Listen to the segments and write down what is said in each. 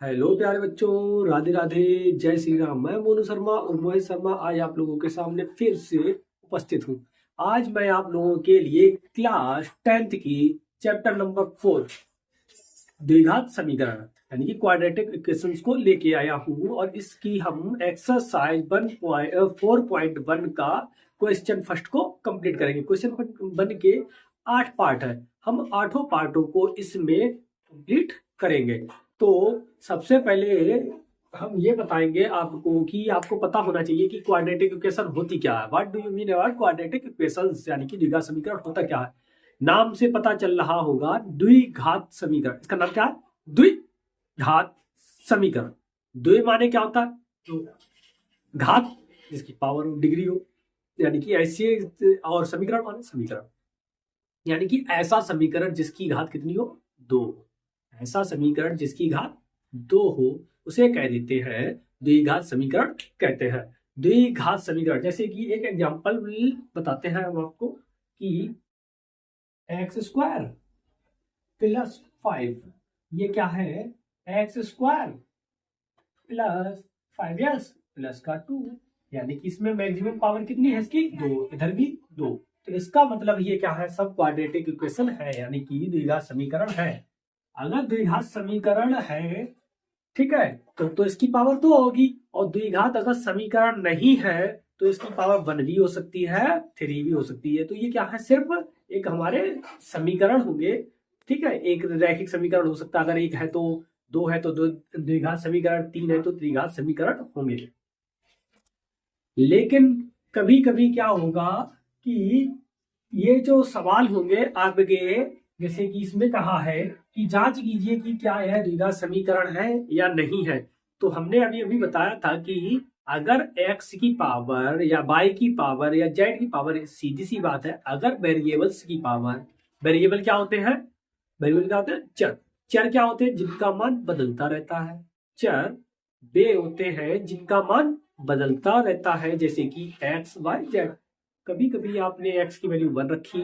Hello प्यारे बच्चों, राधे राधे, जय श्री राम। मैं मोनू शर्मा और मोहित शर्मा आज आप लोगों के सामने फिर से उपस्थित हूँ। आज मैं आप लोगों के लिए क्लास 10th की चैप्टर नंबर 4 द्विघात समीकरण यानी कि क्वाड्रेटिक इक्वेशंस को लेके आया हूँ और इसकी हम एक्सरसाइज 4.1 का क्वेश्चन फर्स्ट को कंप्लीट करेंगे। क्वेश्चन बन के 8 पार्ट है, हम आठों पार्टों को इसमें कंप्लीट करेंगे। तो सबसे पहले हम ये बताएंगे आपको कि आपको पता होना चाहिए कि क्वाड्रेटिक इक्वेशन होती क्या है। What do you mean about quadratic equations यानी कि द्विघात समीकरण होता क्या है। नाम से पता चल रहा होगा द्विघात समीकरण, इसका नाम क्या है? द्विघात समीकरण। द्वि माने क्या होता है? तो घात जिसकी पावर डिग्री हो, यानी कि ऐसे, और समीकरण माने समीकरण यानी कि ऐसा समीकरण जिसकी घात कितनी हो? 2। ऐसा समीकरण जिसकी घात 2 हो उसे कह देते हैं द्विघात समीकरण कहते हैं। द्विघात समीकरण जैसे कि एक एग्जांपल बताते हैं हम आपको कि एक्स स्क्वायर प्लस 5, ये क्या है? X square plus 5x plus का 2, यानी कि इसमें मैक्सिमम पावर कितनी है इसकी? 2, इधर भी 2। तो इसका मतलब ये क्या है? सब क्वाड्रेटिक इक्वेशन है, यानी कि द्विघात समीकरण है। अगर द्विघात समीकरण है, ठीक है, तो इसकी पावर 2 होगी। और द्विघात अगर समीकरण नहीं है तो इसकी पावर 1 भी हो सकती है, 3 भी हो सकती है। तो ये क्या है? सिर्फ एक हमारे समीकरण होंगे, ठीक है। एक रैखिक समीकरण हो सकता है, अगर एक है तो 2 है तो दो द्विघात समीकरण, 3 है तो त्रिघात समीकरण होंगे। लेकिन कभी कभी क्या होगा कि ये जो सवाल होंगे आपके, जैसे कि इसमें कहा है कि जांच कीजिए कि क्या यह द्विघात समीकरण है या नहीं है। तो हमने अभी अभी बताया था कि अगर x की पावर या y की पावर या z की पावर, सीधी सी बात है, अगर वेरिएबल्स की पावर, वेरिएबल क्या होते हैं? वेरिएबल क्या होते हैं? चर। चर क्या होते हैं? जिनका मान बदलता रहता है। चर वे होते हैं जिनका मान बदलता रहता है, जैसे कि एक्स वाई जेड। कभी कभी आपने एक्स की वैल्यू 1 रखी,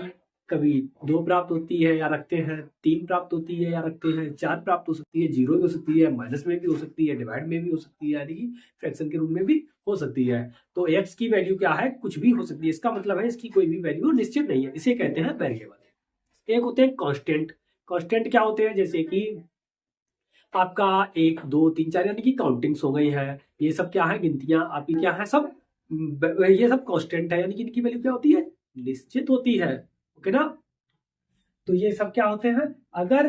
कभी 2 प्राप्त होती है या रखते हैं, 3 प्राप्त होती है या रखते हैं, 4 प्राप्त हो सकती है, 0 भी हो सकती है, माइनस में भी हो सकती है, डिवाइड में भी हो सकती है, यानी कि फ्रैक्शन के रूप में भी हो सकती है। तो एक्स की वैल्यू क्या है? कुछ भी हो सकती है। इसका मतलब है इसकी कोई भी वैल्यू निश्चित नहीं है, इसे कहते हैं वेरिएबल। एक होते हैं कांस्टेंट। कांस्टेंट क्या होते हैं? जैसे कि आपका 1 2 3 4 यानी कि काउंटिंग्स हो गई है, ये सब क्या है? गिनतियां आपकी क्या है? सब ये सब कांस्टेंट है, यानी कि इनकी वैल्यू क्या होती है? निश्चित होती है। ओके ना? तो ये सब क्या होते हैं? अगर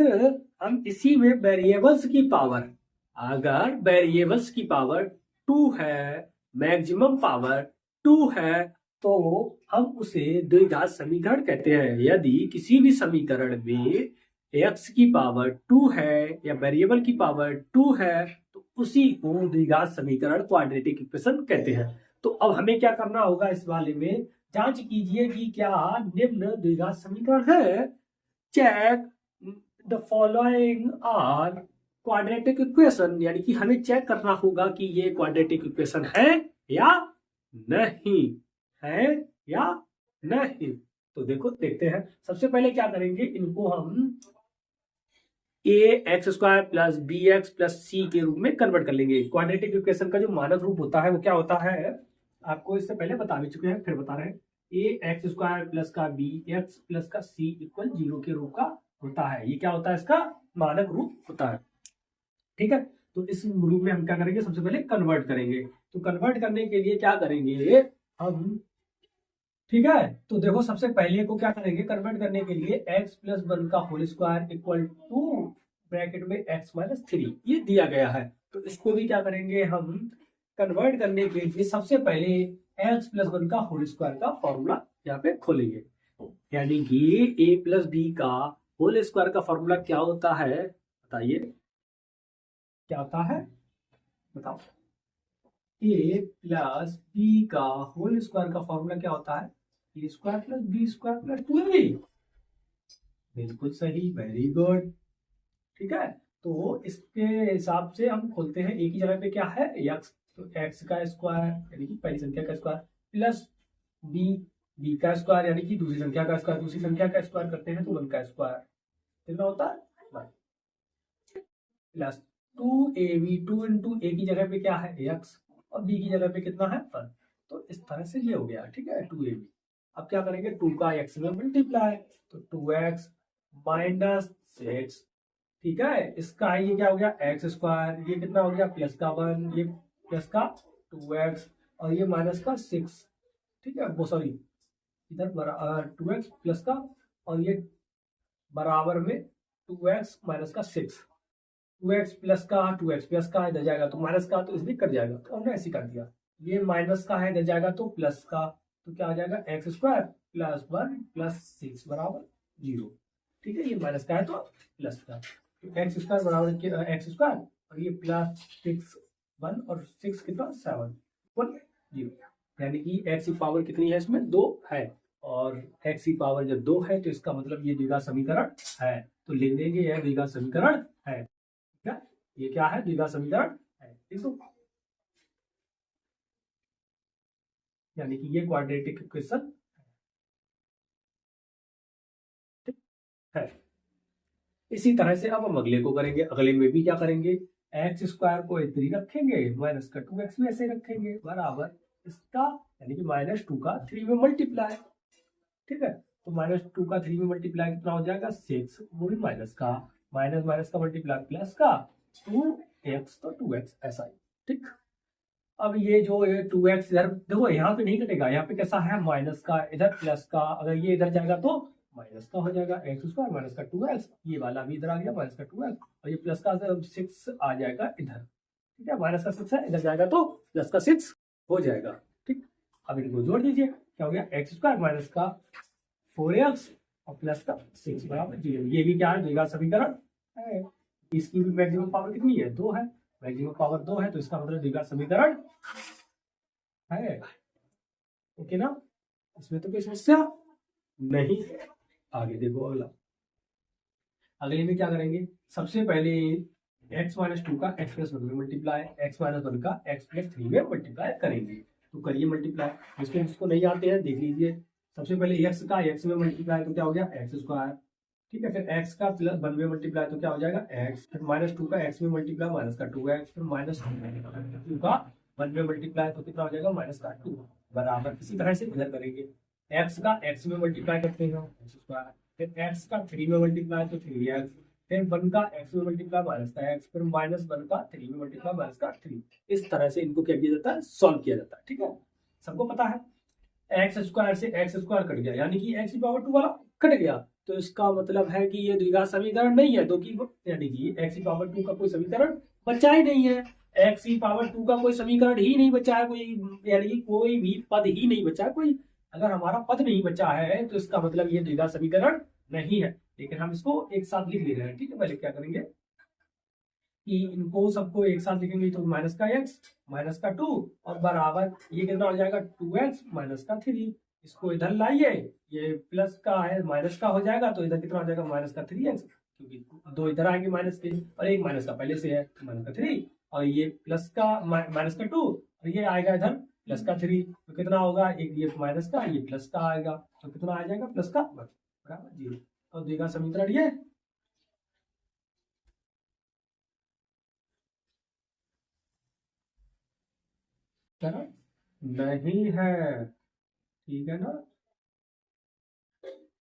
हम इसी में वेरिएबल्स की पावर, अगर वेरिएबल्स की पावर 2 है, मैक्सिमम पावर 2 है, तो हम उसे द्विघात समीकरण कहते हैं। यदि किसी भी समीकरण में x की पावर 2 है या वेरिएबल की पावर 2 है तो उसी को द्विघात समीकरण, क्वाड्रेटिक इक्वेशन कहते हैं। तो अब हमें क्या करना होगा इस वाले में? जांच कीजिए कि क्या निम्न द्विघात समीकरण है। Check the following are quadratic equation, यानी कि हमें चेक करना होगा कि ये क्वाड्रेटिक इक्वेशन है या नहीं, है या नहीं। तो देखो, देखते हैं। सबसे पहले क्या करेंगे, इनको हम A x square plus B x plus C के रूप में कन्वर्ट कर लेंगे। क्वाड्रेटिक इक्वेशन का जो मानक रूप होता है वो क्या होता है? आपको इससे पहले बता भी चुके हैं, फिर बता रहे हैं। ए एक्स स्क्वायर प्लस का बी एक्स प्लस का सी इक्वल 0 के रूप का होता है। ये क्या होता है? इसका मानक रूप होता है, ठीक है। तो इस रूप में हम क्या करेंगे? सबसे पहले कन्वर्ट करेंगे। तो कन्वर्ट करने के लिए क्या करेंगे हम, ठीक है। तो देखो, सबसे पहले को क्या करेंगे कन्वर्ट करने के लिए? x प्लस 1 का whole square equal to bracket में x माइनस 3, ये दिया गया है। तो इसको भी क्या करेंगे हम? कन्वर्ट करने के लिए सबसे पहले x प्लस 1 का होल स्क्वायर का फॉर्मूला यहाँ पे खोलेंगे, यानी कि a प्लस बी का होल स्क्वायर का फॉर्मूला क्या होता है? बताइए क्या होता है, बताओ। a प्लस बी का होल स्क्वायर का फॉर्मूला क्या होता है? A square plus B square plus 2ab। बिल्कुल सही, वेरी गुड, ठीक है। तो इसके हिसाब से हम खोलते हैं। एक ही जगह पे क्या है? एक्स, तो एक्स का स्क्वायर यानी कि पहली संख्या का स्क्वायर प्लस बी, बी का स्क्वायर यानी कि दूसरी संख्या का स्क्वायर, दूसरी संख्या का स्क्वायर करते हैं तो 1 का स्क्वायर कितना होता है? 1 प्लस 2ab, 2 इंटू ए की जगह पे क्या है x और b की जगह पे कितना है 1। तो इस तरह से ये हो गया, ठीक है 2ab। अब क्या करेंगे 2 का x में मल्टीप्लाई, तो 2x माइनस 6, ठीक है। इसका है ये क्या हो गया एक्स स्क्वायर, ये कितना हो गया प्लस का 1, ये प्लस का 2x और ये माइनस का 6, ठीक है वो सॉरी इधर 2x प्लस का और ये बराबर में 2x माइनस का 6, 2x प्लस का 2x प्लस का इधर जाएगा तो माइनस का, तो इसलिए कट जाएगा, तो हमने ऐसे कर दिया। ये माइनस का है इधर जाएगा तो प्लस का, तो क्या आ जाएगा एक्स स्क्वायर प्लस 1 प्लस 6 बराबर 0, ठीक है। ये माइनस का है तो प्लस का, तो एक्स स्क्वायर बराबर एक्स स्क्वायर और ये प्लस 6 1 और 6 कितना 7 1 0, यानी कि एक्स की पावर कितनी है इसमें 2 है, और एक्स की पावर जब 2 है तो इसका मतलब ये द्विघात समीकरण है, तो लिख देंगे यह द्विघात समीकरण है, ठीक है। ये क्या है द्विघात समीकरण है, देखो यानी कि ये क्वाड्रेटिक इक्वेशन है। इसी तरह से अब हम अगले को करेंगे, अगले में भी क्या करेंगे एक्स स्क्वायर को इधर ही रखेंगे, माइनस का 2x भी ऐसे रखेंगे बराबर इसका, यानी कि -2 का 3 में मल्टीप्लाई, ठीक है। तो -2 का 3 में मल्टीप्लाई कितना हो जाएगा 6, वो भी माइनस का, माइनस माइनस का मल्टीप्लाई प्लस का 2x, तो 2x ऐसा ही, ठीक। अब ये जो 2x इधर देखो यहाँ पे नहीं कटेगा, यहाँ पे कैसा है माइनस का, इधर प्लस का, अगर ये इधर जाएगा तो माइनस का हो जाएगा एक्स स्क्वायर माइनस का 2x, ये वाला भी इधर आ गया माइनस का 2x और ये प्लस का 6 आ जाएगा इधर, ठीक है। माइनस का 6 है इधर जाएगा तो प्लस का 6 हो जाएगा, ठीक। अब इनको जोड़ दीजिए, क्या हो गया एक्स स्क्वायर माइनस का 4x और प्लस का 6 बराबर 0। ये भी क्या है द्विघात समीकरण है, इसकी भी मैक्सिमम पावर कितनी है 2 है, मैक्सिमम पावर 2 है, तो इसका मतलब द्विघात समीकरण है, ओके ना, इसमें तो कोई समस्या नहीं। आगे देखो अगला, अगले में क्या करेंगे सबसे पहले x माइनस 2 का x प्लस 1 में मल्टीप्लाई, x माइनस 1 का x प्लस 3 में मल्टीप्लाई करेंगे, तो करिए मल्टीप्लाई, जिसको नहीं आते हैं देख लीजिए। सबसे पहले x का x में मल्टीप्लाई तो क्या हो गया एक्स स्क्वायर, ठीक है। फिर x का प्लस 1 में मल्टीप्लाई तो क्या हो जाएगा x, फिर -2 का x में मल्टीप्लाई माइनस का 2x, फिर -2 का 1 में मल्टीप्लाई तो कितना हो जाएगा माइनस का 2 बराबर। इसी तरह से इधर करेंगे, x का x में मल्टीप्लाई करते हैं एक्स स्क्वायर, फिर x का 3 में मल्टीप्लाई तो 3x, फिर 1 का x में मल्टीप्लाई माइनस का x, फिर -1 का 3 में मल्टीप्लाई माइनस का 3। इस तरह से इनको क्या किया जाता है सॉल्व किया जाता है, ठीक है। सबको पता है एक्स स्क्वायर से एक्स स्क्वायर कट गया, यानी कि x की पावर 2 वाला कट गया, तो इसका मतलब है कि ये द्विघात समीकरण नहीं है, तो कि यानी कि x की पावर 2 का कोई समीकरण बचा ही नहीं है, x की पावर 2 का कोई समीकरण ही नहीं बचा है, कोई यानी कि कोई भी पद ही नहीं बचा है, कोई अगर हमारा पद नहीं बचा है तो इसका मतलब ये द्विघात समीकरण नहीं है। लेकिन हम इसको एक साथ लिख ले रहे हैं, ठीक है। पहले क्या करेंगे कि इनको सबको एक साथ लिखेंगे, तो माइनस का x माइनस का 2 और बराबर ये कितना हो जाएगा 2x माइनस का 3, इसको इधर लाइए, ये प्लस का है माइनस का हो जाएगा, तो इधर कितना हो जाएगा माइनस का 3x, क्योंकि 2 इधर आएंगे माइनस के और एक माइनस का पहले से है माइनस का 3, और ये प्लस का माइनस का 2 और ये आएगा इधर प्लस का 3, तो कितना होगा एक ये माइनस का ये प्लस का आएगा, तो कितना आ जाएगा प्लस का 1 बराबर 0। तो द्विघात समीकरण ये नहीं है, ठीक है ना।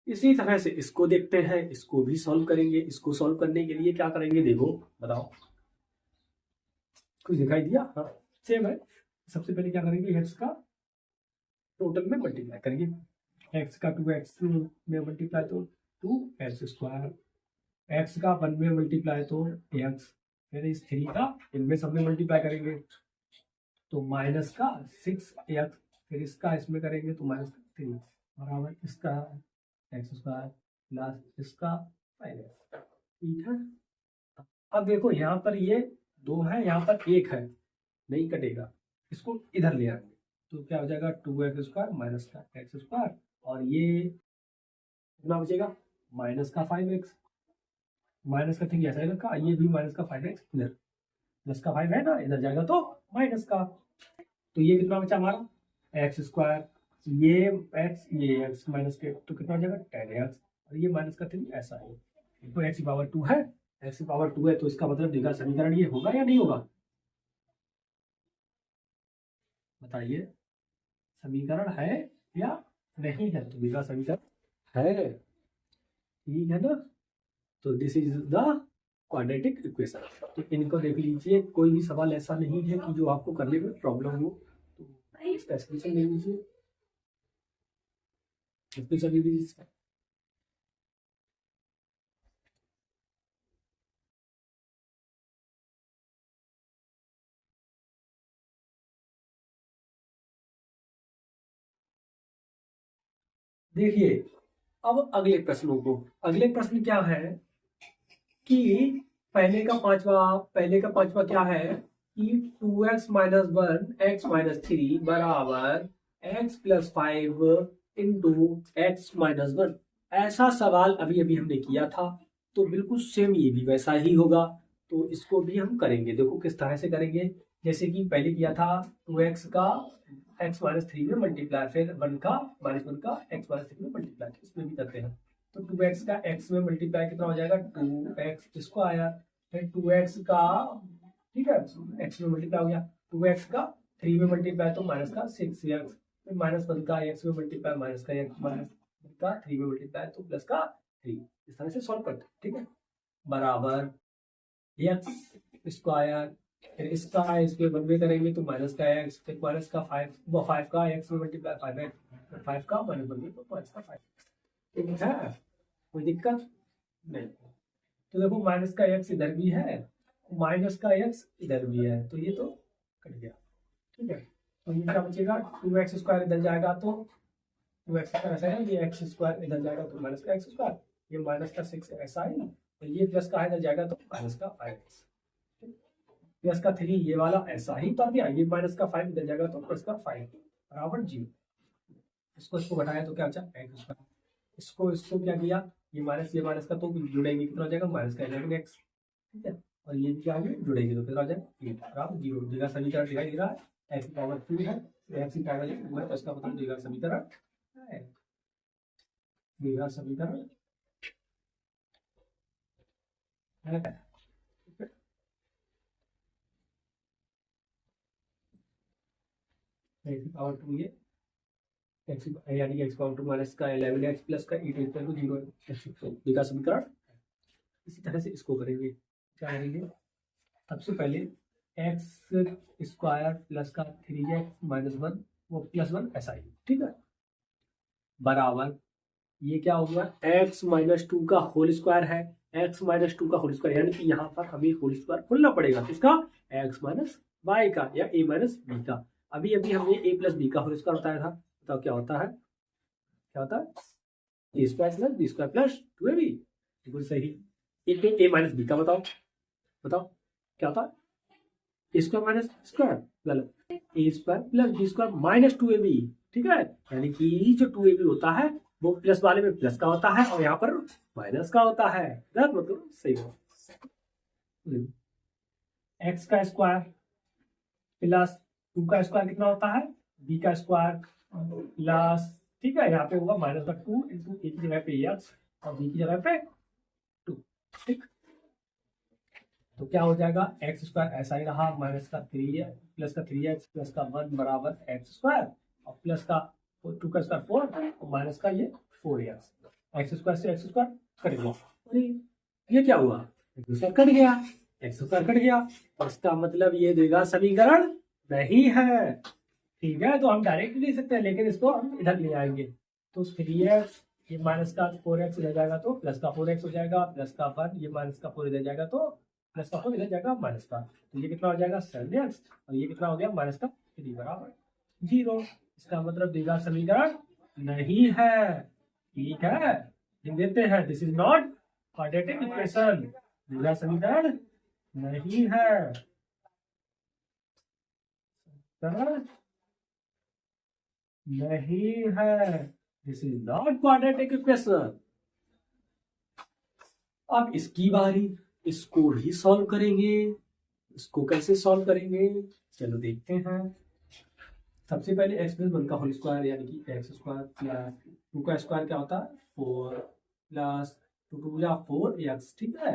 इसी तरह से इसको देखते हैं, इसको भी सॉल्व करेंगे। इसको सॉल्व करने के लिए क्या करेंगे देखो बताओ, कुछ दिखाई दिया, हाँ सेम है। सबसे पहले क्या करेंगे एक्स का टोटल में मल्टीप्लाई करेंगे, एक्स का 2x में मल्टीप्लाई तो 2x स्क्वायर, एक्स का 1 में मल्टीप्लाई तो x, फिर इस 3 का इनमें सब में मल्टीप्लाई करेंगे तो माइनस का 6x, फिर इसका इसमें करेंगे तो माइनस का 3 बराबर इसका एक्स स्क्वायर प्लस इसका 5x, ठीक है। अब देखो यहाँ पर ये 2 है, यहाँ पर 1 है, नहीं कटेगा, इसको इधर ले आएंगे तो क्या हो जाएगा 2x स्क्वायर माइनस का एक्स स्क्वायर, और ये कितना बचेगा माइनस का 5x, माइनस का 3 ऐसा ही रखा, ये भी माइनस का 5x इधर, प्लस का 5 है ना, इधर जाएगा तो माइनस का, तो ये कितना बचा हमारा एक्स स्क्वायर, ये एक्स माइनस के तो कितना हो जाएगा 10x, और ये माइनस का 3 ऐसा है, तो x की पावर 2 है एक्स की पावर 2 है, तो इसका मतलब द्विघात समीकरण ये होगा या नहीं होगा? बताइए, समीकरण है या नहीं है? तो द्विघात समीकरण है, ठीक है ना? तो this is the quadratic equation. तो इनको देख लीजिए, कोई भी सवाल ऐसा नहीं है कि जो आपको करने में प्रॉब्लम हो, तो इसका सोल्यूशन ले लीजिए, इसका ले लीजिए। देखिए, अब अगले प्रश्न क्या है कि पहले का पांचवा क्या है कि 2x-1 x-3 बराबर x+5 इंटू x-1। ऐसा सवाल अभी अभी हमने किया था, तो बिल्कुल सेम ये भी वैसा ही होगा। तो इसको भी हम करेंगे, देखो किस तरह से करेंगे। जैसे कि पहले किया था 2x का x-3 में मल्टीप्लाई, फिर 1 का -1 का x-3 में मल्टीप्लाई, इसमें भी करते हैं। तो 2x का x में मल्टीप्लाई कितना हो जाएगा, 2x स्क्वायर, फिर 2x का, ठीक है, x में मल्टीप्लाई हो गया, 2x का 3 में मल्टीप्लाई तो माइनस का 6x, फिर -1 का x में मल्टीप्लाई माइनस का x, -1 का 3 में मल्टीप्लाई तो प्लस का 3। इस तरह से सॉल्व करते हैं, ठीक है, बराबर x स्क्वायर, फिर इसका इसमें 1 में करेंगे तो माइनस का x, फिर माइनस का 5, वो 5 का x में मल्टीप्लाई 5x, 5 का -1 में तो माइनस का 5। ठीक है, कोई दिक्कत नहीं। तो देखो माइनस का एक्स इधर भी है, माइनस का एक्स इधर भी है, तो ये तो कट गया, ठीक है। तो ये क्या बचेगा, 2x² इधर जाएगा तो 2x ऐसा है, ये x² इधर जाएगा तो माइनस का x², ये माइनस का 6 ऐसा ही, तो ये प्लस का इधर जाएगा तो माइनस का 5x, प्लस का 3 ये वाला ऐसा ही तो गया, ये माइनस का 5 इधर जाएगा तो प्लस का 5 बराबर 0। इसको घटाया तो क्या बचा x², इसको क्या किया, ये माइनस का तो जुड़ेंगे, कितना हो जाएगा माइनस का 11x, ठीक है, और ये क्या आगे जुड़ेंगे तो कितना हो जाएगा 8 बराबर 0। द्विघात समीकरण दिखाई दे रहा है, x की पावर 2 है, x की पावर 2 है, तो इसका मतलब द्विघात समीकरण है, द्विघात समीकरण है। x की पावर 2 ये x यानी कि x पावर 2 माइनस का 11x प्लस का 8 इक्वल टू 0 द्विघात समीकरण। इसी तरह से इसको करेंगे, क्या करेंगे, सबसे पहले x² प्लस का 3x-1 वो +1 ऐसा ही, ठीक है, बराबर ये क्या होगा x-2 का होल स्क्वायर है, x-2 का होल स्क्वायर, यानी कि यहाँ पर हमें होल स्क्वायर खोलना पड़ेगा किसका, x-y का या a-b का। अभी अभी हमने a+b का होल स्क्वायर बताया था, बताओ क्या होता है, क्या होता है a² + b² + 2ab, बिल्कुल सही। a-b का बताओ क्या होता है, a² - स्क्वायर गलत, a² + b² - 2ab, ठीक है, यानी कि जो 2ab होता है वो प्लस वाले में प्लस का होता है और यहाँ पर माइनस का होता है, गलत मतलब सही हो। x का स्क्वायर प्लस 2 का स्क्वायर कितना होता है, b का स्क्वायर प्लस, ठीक है, यहाँ पे होगा -2 इंटू a की जगह पे x और b की जगह पे 2, ठीक। तो क्या हो जाएगा x² ऐसा ही रहा, माइनस का 3 प्लस का 3x प्लस का 1 बराबर x² और प्लस का 2 का स्क्वायर 4 और माइनस का ये 4x, x² से x² कट गया, ये क्या हुआ, x² कट गया, x² कट गया, और इसका मतलब ये द्विघात समीकरण नहीं है, ठीक है। तो हम डायरेक्ट ले सकते हैं, लेकिन इसको हम इधर ले आएंगे, तो 3x ये माइनस का 4x इधर जाएगा तो प्लस का 4x हो जाएगा, प्लस का 1 ये माइनस का 4 इधर जाएगा तो प्लस का 4 इधर जाएगा माइनस का, तो ये कितना हो जाएगा 7x और ये कितना हो गया माइनस का 3 बराबर 0। इसका मतलब द्विघात समीकरण नहीं है, ठीक है, लिख देते हैं this is not quadratic equation, द्विघात समीकरण नहीं है, नहीं है, this is not quadratic equation. अब इसकी बारी, इसको ही सॉल्व करेंगे, इसको कैसे सॉल्व करेंगे चलो देखते हैं। सबसे पहले x+1 का होल स्क्वायर यानी कि x² प्लस 2 का स्क्वायर क्या होता है 4 प्लस 2 2 4x, ठीक है,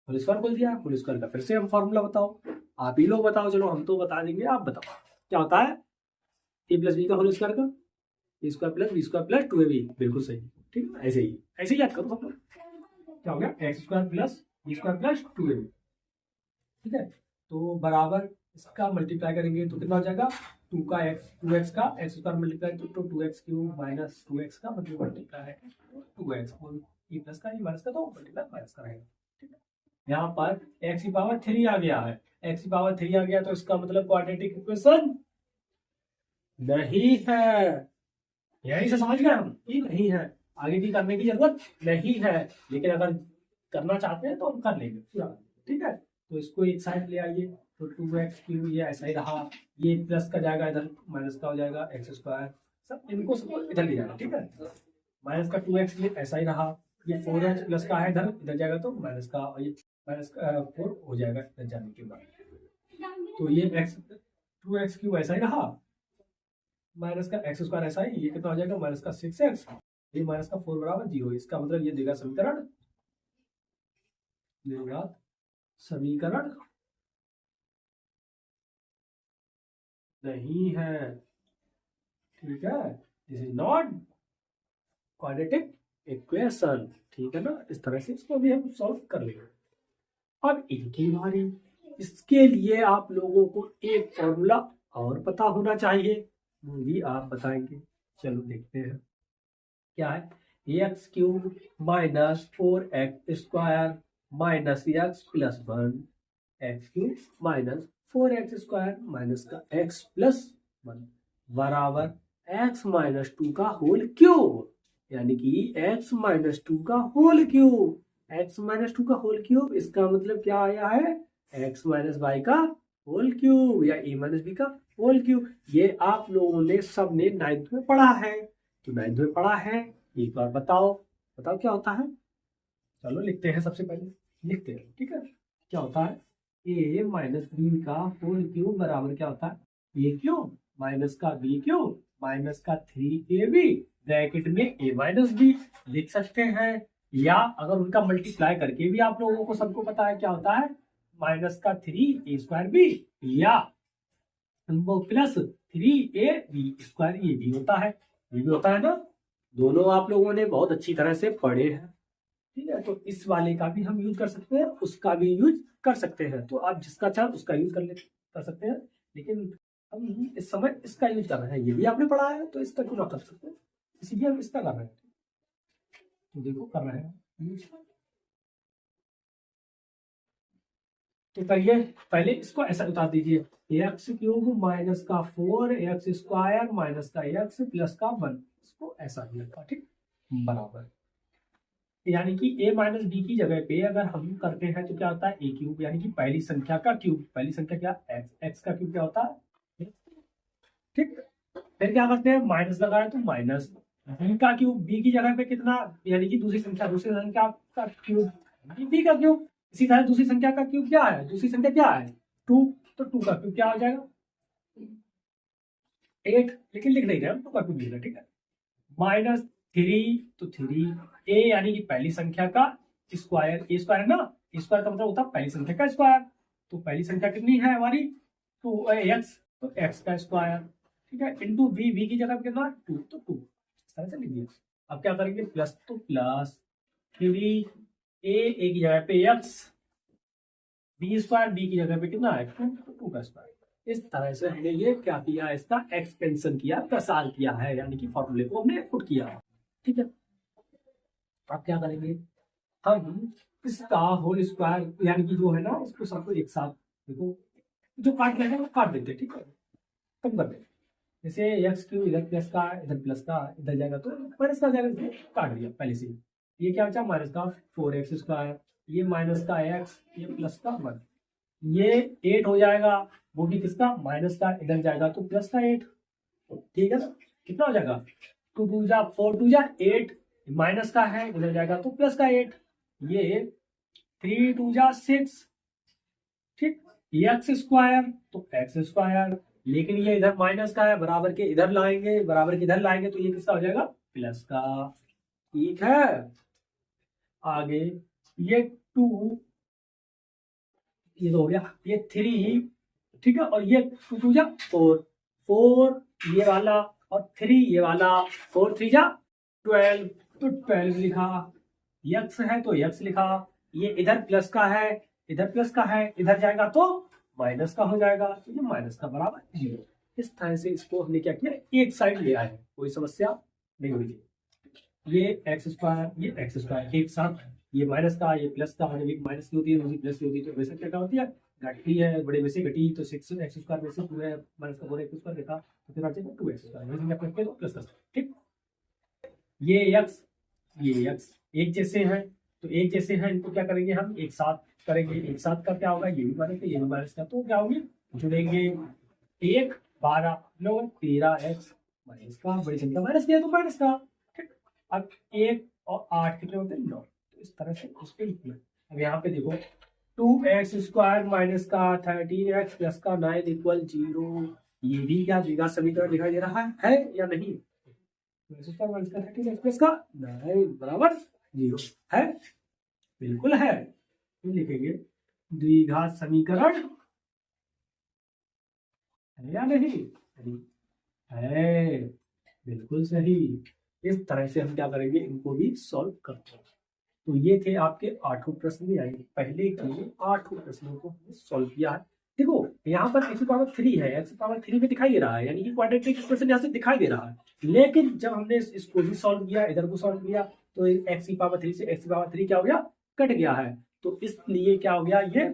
होल स्क्वायर बोल दिया। होल स्क्वायर का फिर से हम फॉर्मूला बताओ, आप ही लोग बताओ, चलो हम तो बता देंगे, आप बताओ क्या होता है। ए प्लस बी का होल स्क्वायर का A square plus B square plus 2ab, बिल्कुल सही। ठीक है, ऐसे ही याद करो सब लोग। क्या हो गया, x square plus B square plus 2ab। ठीक है, तो बराबर इसका मल्टीप्लाई करेंगे तो कितना हो जाएगा, 2x का एक्स स्क्वायर मल्टीप्लाई तो 2x क्यूब माइनस 2x का मतलब मल्टीप्लाई है 2x ए प्लस का ए माइनस का तो मल्टीप्लाई माइनस का रहेगा। ठीक है, यहाँ पर x की पावर 3 आ गया है, x की पावर 3 आ गया तो इसका मतलब क्वाड्रेटिक इक्वेशन नहीं है। यही से समझ गए हम कि नहीं है, आगे की करने की जरूरत नहीं है, लेकिन अगर करना चाहते हैं तो हम कर लेंगे पूरा। ठीक है, तो इसको एक साइड ले आइए, तो 2x क्यूब ये ऐसा ही रहा, ये प्लस का जाएगा इधर, माइनस का हो जाएगा एक्स स्क्वायर, सब इनको सबको इधर ले जाएगा। ठीक है, माइनस का 2x ये ऐसा ही रहा, ये 4x प्लस का है इधर, इधर जाएगा तो माइनस का, और ये माइनस का 4 हो जाएगा इधर जाने के बाद, तो ये x 2x क्यूब ऐसा ही रहा, माइनस का एक्स स्क्वायर ऐसा ही, ये कितना हो जाएगा माइनस का 6x, ये माइनस का 4 बराबर 0। इसका मतलब ये देगा समीकरण, देगा समीकरण नहीं है। ठीक है, this is not quadratic equation. ठीक है ना, इस तरह से इसको भी हम सॉल्व कर लेंगे। अब इनकी बारी, इसके लिए आप लोगों को एक फॉर्मूला और पता होना चाहिए, वो भी आप बताएंगे। चलो देखते हैं क्या है, x cube minus 4x square minus x plus 1, x cube minus 4x square minus का x प्लस 1 बराबर x माइनस 2 का होल क्यूब, यानी कि x माइनस 2 का होल क्यूब, x माइनस 2 का होल क्यूब, इसका मतलब क्या आया है, x माइनस वाई का होल क्यूब या a माइनस बी का होल क्यूब। ये आप लोगों ने सबने 9th में पढ़ा है, तो 9th में पढ़ा है, एक बार बताओ, बताओ क्या होता है। चलो लिखते हैं, सबसे पहले लिखते हैं। ठीक है, क्या होता है, a माइनस बी का होल क्यूब बराबर क्या होता है, a क्यूब माइनस का b क्यूब माइनस का 3ab ब्रैकेट में a माइनस बी लिख सकते हैं, या अगर उनका मल्टीप्लाई करके भी आप लोगों को सबको पता है क्या होता है, माइनस का 3a स्क्वायर बी या वो प्लस 3ab स्क्वायर, ये भी होता है, ये भी होता है ना, दोनों आप लोगों ने बहुत अच्छी तरह से पढ़े हैं। ठीक है, तो इस वाले का भी हम यूज कर सकते हैं, उसका भी यूज कर सकते हैं, तो आप जिसका चाहे उसका यूज कर सकते हैं, लेकिन हम इस समय इसका यूज कर रहे हैं, ये भी आपने पढ़ा है तो इसका क्यों ना कर सकते हैं, इसीलिए हम इसका कर रहे हैं। तो देखो कर रहे हैं यूज, तो करिए, पहले इसको ऐसा उतार दीजिए, एक्स क्यूब माइनस का 4x स्क्वायर माइनस का x प्लस का 1, इसको ऐसा ही रखा। ठीक, बराबर, यानी कि a माइनस बी की जगह पे अगर हम करते हैं तो क्या होता है, a क्यूब, यानी कि पहली संख्या का क्यूब, पहली संख्या क्या x का क्यूब क्या होता है। ठीक, फिर क्या करते हैं, माइनस लगाए तो माइनस b का क्यूब, b की जगह पे कितना, यानी कि दूसरी संख्या का क्यूब, b का क्यूब, इसी तरह दूसरी संख्या का क्यूब क्या है, दूसरी संख्या क्या है 2, तो 2 का क्यूब क्या हो जाएगा 8, लेकिन लिख नहीं रहे हम, 2 का क्यूब लिख रहे हैं। ठीक है, माइनस 3, तो 3a यानी कि पहली संख्या का स्क्वायर, ए स्क्वायर है ना, स्क्वायर का मतलब होता है पहली संख्या का स्क्वायर, तो पहली संख्या कितनी है हमारी 2x, तो x का स्क्वायर। ठीक है, इंटू v की जगह पे कितना 2, तो 2, इस तरह से लिख दिया। अब क्या करेंगे, प्लस, तो प्लस 3a की जगह पे x, बी स्क्वायर बी की जगह पे कितना है 2, तो 2 का स्क्वायर। इस तरह से हमने ये क्या किया, इसका एक्सपेंशन किया, प्रसार किया है, यानी कि फॉर्मूले को हमने पुट किया। ठीक है, अब क्या करेंगे, हम इसका होल स्क्वायर यानी कि जो है ना, इसको सबको एक साथ देखो, जो काट रहे हैं वो काट देते, ठीक है, कम कर देते, जैसे एक्स क्यूब इधर प्लस का इधर प्लस का इधर जाएगा तो माइनस का जाएगा, इसलिए काट दिया पहले से। ये क्या बचा, माइनस का 4x स्क्वायर, ये माइनस का x, ये प्लस का 1, ये 8 हो जाएगा, वो भी किसका माइनस का, इधर जाएगा तो प्लस का 8। ठीक है ना, कितना हो जाएगा 2 2 जा 4 2 जा 8, माइनस का है इधर जाएगा तो प्लस का 8, ये 3 2 जा 6। ठीक, एक्स स्क्वायर तो एक्स स्क्वायर, लेकिन ये इधर माइनस का है, बराबर के इधर लाएंगे, बराबर के इधर लाएंगे तो ये किसका हो जाएगा प्लस का। ठीक है, आगे ये 2 ये तो हो गया, ये 3, ठीक है, और ये 2 2 जा 4, 4 ये वाला और 3 ये वाला, 4 3 जा 12, तो 12 लिखा, यक्स है तो यक्स लिखा, ये इधर प्लस का है, इधर प्लस का है, इधर जाएगा तो माइनस का हो जाएगा, तो ये माइनस का बराबर 0। इस तरह से इसको हमने क्या किया, एक साइड ले आए, कोई समस्या नहीं हुई। ये एक्स स्क्वायर, ये एक्स स्क्वायर एक साथ, ये माइनस का, ये प्लस का, एक माइनस की होती है दूसरी प्लस की होती है, तो वैसे क्या होती है, घटती है, बड़े में से घटी, तो 6 एक्स स्क्वायर में से 2 है, माइनस का 4 एक्स स्क्वायर देखा, तो फिर आ जाएगा 2 एक्स स्क्वायर, वैसे आप करके प्लस कर, ठीक। ये एक्स, ये एक्स एक जैसे हैं, तो एक जैसे हैं, इनको क्या करेंगे हम एक साथ करेंगे, एक साथ का क्या होगा, ये भी माइनस का, ये भी माइनस का, तो क्या होंगे, जुड़ेंगे, 1 12 9 13 एक्स माइनस का, बड़ी संख्या माइनस किया तो माइनस का, ठीक। अब 1 और 8 कितने होते हैं, 9, तो इस तरह से उसके इक्वल। अब यहाँ पे देखो 2x स्क्वायर माइनस का 13x प्लस का 9 इक्वल 0, ये भी क्या द्विघात समीकरण दिखाई दे रहा है या नहीं, x स्क्वायर माइनस का 13x प्लस का 9 बराबर 0 है, बिल्कुल है, तो लिखेंगे द्विघात समीकरण है या नहीं, है, बिल्कुल सही। इस तरह से हम क्या करेंगे, इनको भी सॉल्व करते हैं। तो ये थे आपके 8 प्रश्न भी आएंगे, पहले के 8 प्रश्नों को हमने सॉल्व किया है। देखो यहाँ पर x पावर 3 है, x पावर 3 में दिखाई दे रहा है, यानी कि क्वाड्रेटिक एक्सप्रेशन यहाँ से दिखाई दे रहा है, लेकिन जब हमने इसको भी सॉल्व किया, इधर को सॉल्व किया, तो x पावर 3 से x पावर 3 क्या हो गया, कट गया है, तो इसलिए क्या हो गया, ये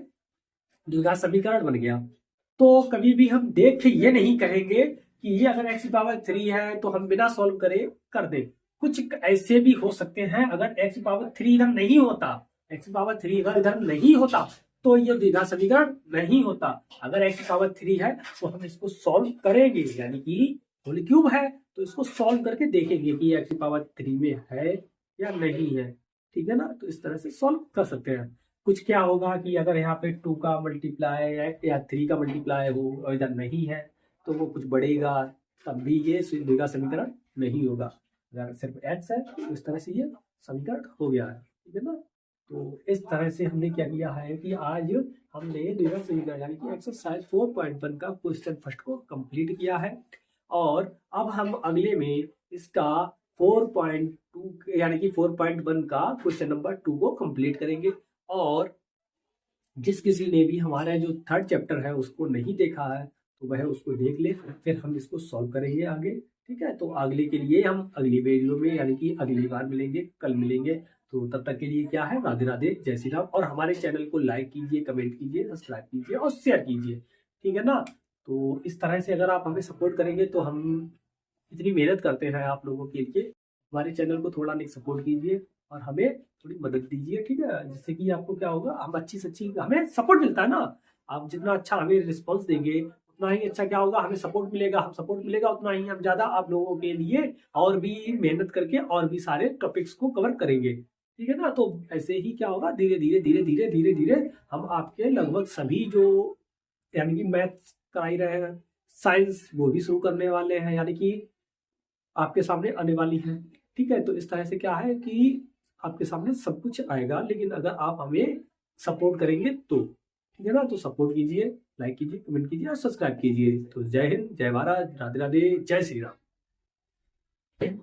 द्विघात समीकरण बन गया। तो कभी भी हम देख के ये नहीं कहेंगे कि ये अगर x पावर 3 है तो हम बिना सॉल्व करे कर दें, कुछ ऐसे भी हो सकते हैं, अगर x पावर 3 इधर नहीं होता, x पावर 3 अगर इधर नहीं होता तो ये द्विघात समीकरण नहीं होता। अगर x पावर 3 है तो हम इसको सॉल्व करेंगे, यानी कि होल क्यूब है तो इसको सॉल्व करके देखेंगे कि x पावर 3 में है या नहीं है, ठीक है ना। तो इस तरह से सॉल्व कर सकते हैं। कुछ क्या होगा कि अगर यहाँ पे 2 का मल्टीप्लाई या 3 का मल्टीप्लाई हो और इधर नहीं है तो वो कुछ बढ़ेगा, तब भी ये द्विघात समीकरण नहीं होगा। अगर सिर्फ x है तो इस तरह से ये समीकरण हो गया है, ठीक है ना। तो इस तरह से हमने क्या किया है कि आज हमने द्विघात समीकरण यानी कि एक्सरसाइज 4.1 का क्वेश्चन फर्स्ट को कंप्लीट किया है, और अब हम अगले में इसका 4.2 यानी कि 4.1 का क्वेश्चन नंबर 2 को कंप्लीट करेंगे। और जिस किसी ने भी हमारा जो 3rd चैप्टर है उसको नहीं देखा है तो वह उसको देख ले, फिर हम इसको सॉल्व करेंगे आगे, ठीक है। तो अगले के लिए हम अगली वीडियो में यानी कि अगली बार मिलेंगे, कल मिलेंगे। तो तब तक के लिए क्या है, राधे राधे, जय श्री राम। और हमारे चैनल को लाइक कीजिए, कमेंट कीजिए, सब्सक्राइब कीजिए और शेयर कीजिए, ठीक है ना। तो इस तरह से अगर आप हमें सपोर्ट करेंगे तो हम इतनी मेहनत करते हैं आप लोगों के लिए, हमारे चैनल को थोड़ा नहीं सपोर्ट कीजिए और हमें थोड़ी मदद दीजिए, ठीक है। जिससे कि आपको क्या होगा, हम अच्छी से अच्छी हमें सपोर्ट मिलता है ना, आप जितना अच्छा हमें रिस्पॉन्स देंगे उतना ही अच्छा क्या होगा, हमें सपोर्ट मिलेगा, हम सपोर्ट मिलेगा उतना ही हम ज़्यादा आप लोगों के लिए और भी मेहनत करके और भी सारे टॉपिक्स को कवर करेंगे, ठीक है ना। तो ऐसे ही क्या होगा, धीरे धीरे धीरे धीरे धीरे धीरे हम आपके लगभग सभी जो यानी कि मैथ्स कराई रहे हैं, साइंस वो भी शुरू करने वाले हैं, यानी कि आपके सामने आने वाली है, ठीक है। तो इस तरह से क्या है कि आपके सामने सब कुछ आएगा, लेकिन अगर आप हमें सपोर्ट करेंगे तो, ठीक है ना। तो सपोर्ट कीजिए, लाइक कीजिए, कमेंट कीजिए और सब्सक्राइब कीजिए। तो जय हिंद, जय भारत, राधे राधे, जय श्री राम।